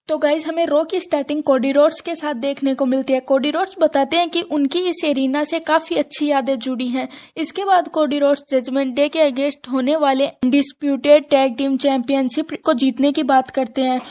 तो गाइज हमें रॉ की स्टार्टिंग कोडी रोड्स के साथ देखने को मिलती है। कोडी रोड्स बताते हैं कि उनकी इस एरिना से काफी अच्छी यादें जुड़ी हैं। इसके बाद कोडी रोड्स जजमेंट डे के अगेंस्ट होने वाले अनडिस्प्यूटेड टैग टीम चैंपियनशिप को जीतने की बात करते हैं।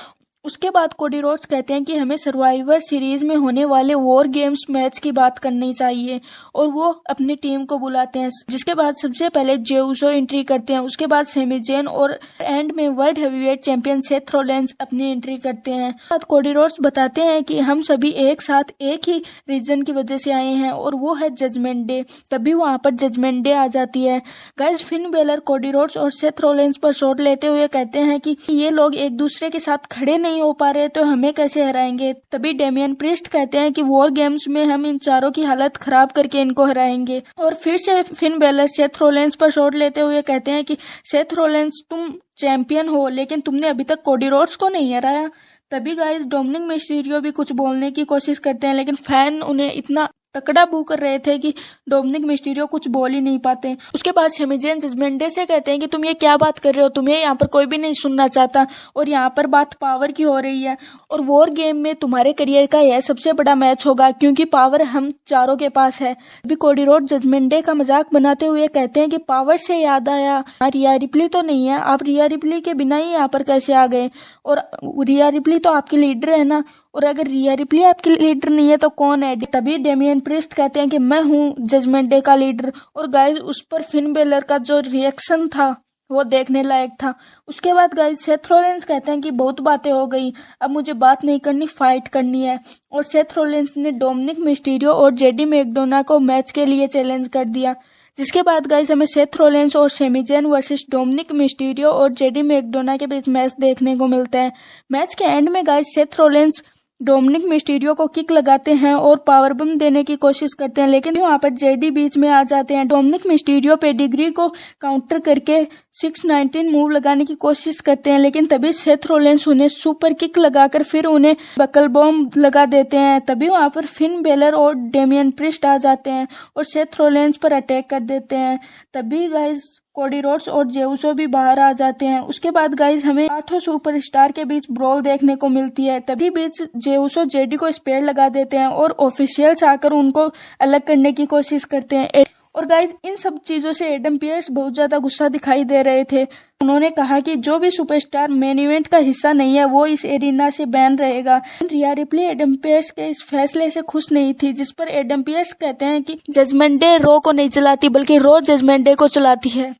उसके बाद कोडी रोड्स कहते हैं कि हमें सर्वाइवर सीरीज में होने वाले वॉर गेम्स मैच की बात करनी चाहिए और वो अपनी टीम को बुलाते हैं, जिसके बाद सबसे पहले जे उसो एंट्री करते हैं। उसके बाद सेमी जेन और एंड में वर्ल्ड हैवीवेट चैंपियन सेथ रोलेंस अपनी एंट्री करते हैं। बाद कोडी रोड्स बताते हैं कि हम सभी एक साथ एक ही रीजन की वजह से आए हैं और वो है जजमेंट डे। तभी वहां पर जजमेंट डे आ जाती है। Guys fin baler Cody Rhodes और सेथ रोलेंस पर शॉट लेते हुए कहते हैं कि ये लोग एक दूसरे के साथ खड़े नहीं हो पा रहे तो हमें कैसे हराएंगे। तभी डेमियन प्रीस्ट कहते हैं कि वॉर गेम्स में हम इन चारों की हालत खराब करके इनको हराएंगे। और फिर से फिन बेलर सेथ रोलेंस पर शॉट लेते हुए कहते हैं कि सेथ रोलेंस तुम चैंपियन हो लेकिन तुमने अभी तक कोडी रोड्स को नहीं हराया। तभी गाइस डोमिनिक मिस्टीरियो भी कुछ बोलने की कोशिश करते हैं, लेकिन फैन उन्हें इतना तकड़ा बू कर रहे थे कि डोमिनिक मिस्टीरियो कुछ बोल ही नहीं पाते। उसके बाद सेमी जेन जजमेंट डे से कहते हैं कि तुम ये क्या बात कर रहे हो, तुम्हें यहाँ पर कोई भी नहीं सुनना चाहता और यहाँ पर बात पावर की हो रही है और वॉर गेम में तुम्हारे करियर का यह सबसे बड़ा मैच होगा क्योंकि पावर हम चारों के पास है। अभी कोडी रोड जजमेंट डे का मजाक बनाते हुए कहते हैं कि पावर से याद आया रिया रिप्ली तो नहीं है, आप रिया रिप्ली के बिना ही यहाँ पर कैसे आ गए और रिया रिप्ली तो आपकी लीडर है ना, और अगर रिया रिप्ली आपकी लीडर नहीं है तो कौन है। तभी डेमियन प्रीस्ट कहते हैं कि मैं हूँ जजमेंट डे का लीडर। और गाइस उस पर फिन बेलर का जो रिएक्शन था वो देखने लायक था। उसके बाद गाइस सेथ रोलेंस कहते हैं कि बहुत बातें हो गई, अब मुझे बात नहीं करनी, फाइट करनी है। और सेथ रोलेंस ने डोमिनिक मिस्टीरियो और जेडी मैकडोना को मैच के लिए चैलेंज कर दिया। जिसके बाद गाइस हमें सेथ रोलेंस और Sami Zayn versus Dominik Mysterio और जेडी मैकडोना के बीच मैच देखने को मिलता है। मैच के एंड में गाइस सेथ रोलेंस डोमिनिक मिस्टीरियो को किक लगाते हैं और पावर बम देने की कोशिश करते हैं, लेकिन वहां पर जेडी बीच में आ जाते हैं। डोमिनिक मिस्टीरियो पेडिग्री को काउंटर करके 619 मूव लगाने की कोशिश करते हैं, लेकिन तभी सेथ रोलेंस उन्हें सुपर किक लगाकर फिर उन्हें बकल बम लगा देते हैं। तभी वहां पर फिन बेलर और डेमियन प्रीस्ट आ जाते हैं और सेथ रोलेंस पर अटैक कर देते हैं। तभी गाइस कोडी रोड्स और जे उसो भी बाहर आ जाते हैं। उसके बाद गाइस हमें 8 सुपरस्टार के बीच ब्रॉल देखने को मिलती है। तभी बीच जे उसो जेडी को स्पेयर लगा देते हैं और ऑफिशियल्स आकर उनको अलग करने की कोशिश करते हैं। और गाइस इन सब चीजों से एडम पियर्स बहुत ज्यादा गुस्सा दिखाई दे रहे थे। उन्होंने कहा कि जो भी सुपरस्टार मेन इवेंट का हिस्सा नहीं है वो इस एरिना से बैन रहेगा। रिया रिप्ली एडम पियर्स के इस फैसले से खुश नहीं थी, जिस पर एडम पियर्स कहते हैं कि जजमेंट डे रॉ को नहीं चलाती बल्कि रॉ जजमेंट डे को चलाती है।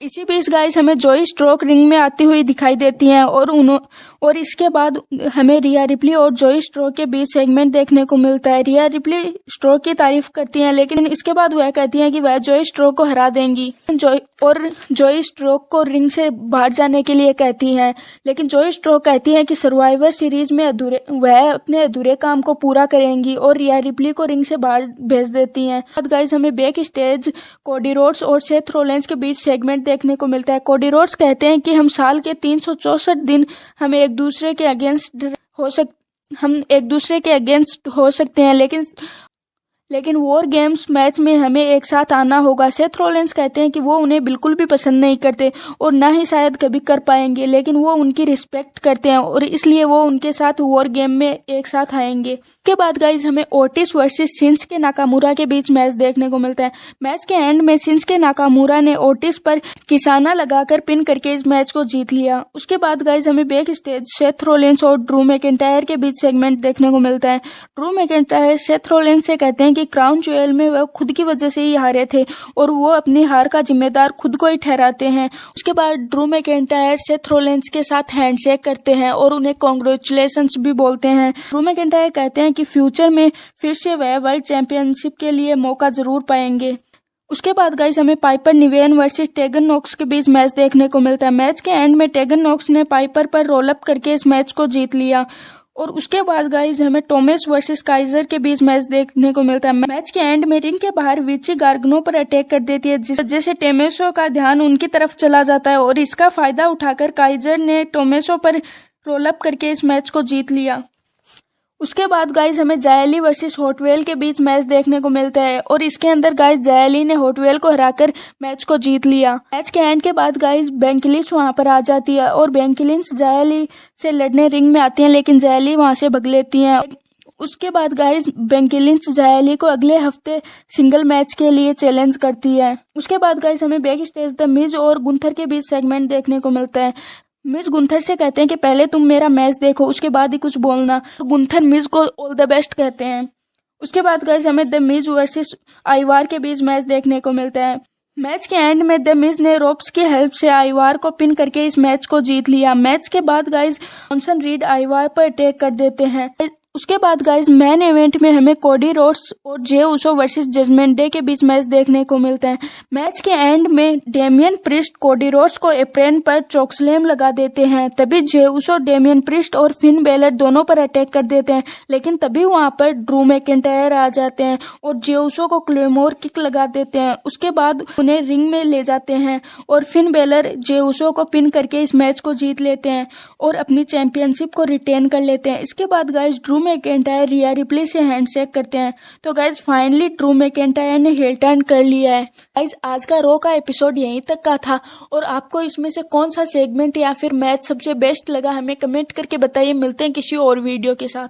इसी बीच गाइस हमें जोई स्ट्रोक रिंग में आती हुई दिखाई देती हैं और इसके बाद हमें रिया रिप्ली और जोई स्ट्रोक के बीच सेगमेंट देखने को मिलता है। रिया रिप्ली स्ट्रोक की तारीफ करती हैं, लेकिन इसके बाद वह कहती हैं कि वह जोई स्ट्रोक को हरा देंगी जोई स्ट्रोक को रिंग से बाहर जाने के लिए कहती हैं। लेकिन जोई स्ट्रोक कहती हैं कि सर्वाइवर सीरीज में वह अपने अधूरे काम को पूरा करेंगी और रिया रिप्ली को रिंग से बाहर भेज देती हैं। बाद गाइस हमें बैक स्टेज कोडी रोड्स और सेथ रोलेंस के बीच सेगमेंट देखने को मिलता है। कोडी रोड्स कहते हैं कि हम साल के 364 दिन हम एक दूसरे के अगेंस्ट हो सकते हैं, लेकिन वॉर गेम्स मैच में हमें एक साथ आना होगा। सेथ रोलेंस कहते हैं कि वो उन्हें बिल्कुल भी पसंद नहीं करते और ना ही शायद कभी कर पाएंगे, लेकिन वो उनकी रिस्पेक्ट करते हैं और इसलिए वो उनके साथ वॉर गेम में एक साथ आएंगे। के बाद गाइज हमें ओटिस वर्सेस शिंसके नाकामुरा के बीच मैच देखने को मिलता है। मैच के एंड में शिंसके नाकामुरा ने ओटिस पर किसाना लगाकर पिन करके इस मैच को जीत लिया। उसके बाद गाइज हमें बैक स्टेज सेथ रोलेंस और ड्रू मैकिंटायर के बीच सेगमेंट देखने को मिलता है। ड्रू मैकिंटायर सेथ रोलेंस से कहते हैं कि क्राउन ज्वेल में वह खुद की वजह से ही हारे थे और वो अपनी हार का जिम्मेदार खुद को ही ठहराते हैं। उसके बाद ड्रू मैकिंटायर सेथ रोलेंस के साथ हैंडशेक करते हैं और उन्हें कांग्रेचुलेशंस भी बोलते हैं। ड्रू मैकिंटायर कहते हैं कि फ्यूचर में फिर से वह वर्ल्ड चैंपियनशिप के लिए मौका जरूर पाएंगे। उसके बाद गाइस हमें पाइपर निवेन वर्सेस टेगन नॉक्स के बीच मैच देखने को मिलता है। मैच के एंड में टेगन नॉक्स ने पाइपर पर रोल अप करके इस मैच को जीत लिया। और उसके बाद गाइस हमें टोमेस वर्सेस काइजर के बीच मैच देखने को मिलता है। मैच के एंड में रिंग के बाहर विची गार्गनो पर अटैक कर देती है, जिससे टोमेसो का ध्यान उनकी तरफ चला जाता है और इसका फायदा उठाकर काइजर ने टोमेसो पर रोल अप करके इस मैच को जीत लिया। उसके बाद गाइस हमें जायली वर्सेस हॉटवेल के बीच मैच देखने को मिलता है और इसके अंदर गाइस जायली ने हॉटवेल को हराकर मैच को जीत लिया। मैच के एंड के बाद गाइस बेकी लिंच वहां पर आ जाती है और बेकी लिंच जायली से लड़ने रिंग में आती है, लेकिन जायली वहां से भग लेती है। उसके बाद गाइस बेकी लिंच जायली को अगले हफ्ते सिंगल मैच के लिए चैलेंज करती है। उसके बाद गाइस हमें बैक स्टेज द मिज और गुंथर के बीच सेगमेंट देखने को मिलता है। मिज गुंथर से कहते हैं कि पहले तुम मेरा मैच देखो, उसके बाद ही कुछ बोलना। गुंथर मिज को ऑल द बेस्ट कहते हैं। उसके बाद गाइस हमें द मिज वर्सेस आइवार के बीच मैच देखने को मिलता है। मैच के एंड में द मिज ने रोप्स की हेल्प से आइवार को पिन करके इस मैच को जीत लिया। मैच के बाद गाइस जॉनसन रीड आइवार पर अटैक कर देते हैं। उसके बाद गाइस मैन इवेंट में हमें कोडी रोड्स और जे उसो वर्सेस जजमेंट डे के बीच मैच देखने को मिलता है। मैच के एंड में डेमियन प्रिस्ट कोडी रोड्स को एप्रन पर चोकस्लैम लगा देते हैं। तभी जे उसो डेमियन प्रिस्ट और फिन बेलर दोनों पर अटैक कर देते हैं, लेकिन तभी वहां पर ड्रू मैकिंटायर आ जाते हैं और जे उसो को क्लेमोर किक लगा देते हैं। उसके बाद उन्हें रिंग में ले जाते हैं और फिन बेलर जे उसो को पिन करके इस मैच को जीत लेते हैं और अपनी चैंपियनशिप को रिटेन कर लेते हैं। इसके बाद गाइस ड्रू मैकिंटायर रिया रिप्ले से हैंडशेक करते हैं। तो गाइस फाइनली ड्रू मैकिंटायर ने heel टर्न कर लिया है। गाइस आज का रॉ का एपिसोड यहीं तक का था और आपको इसमें से कौन सा सेगमेंट या फिर मैच सबसे बेस्ट लगा हमें कमेंट करके बताइए। मिलते हैं किसी और वीडियो के साथ।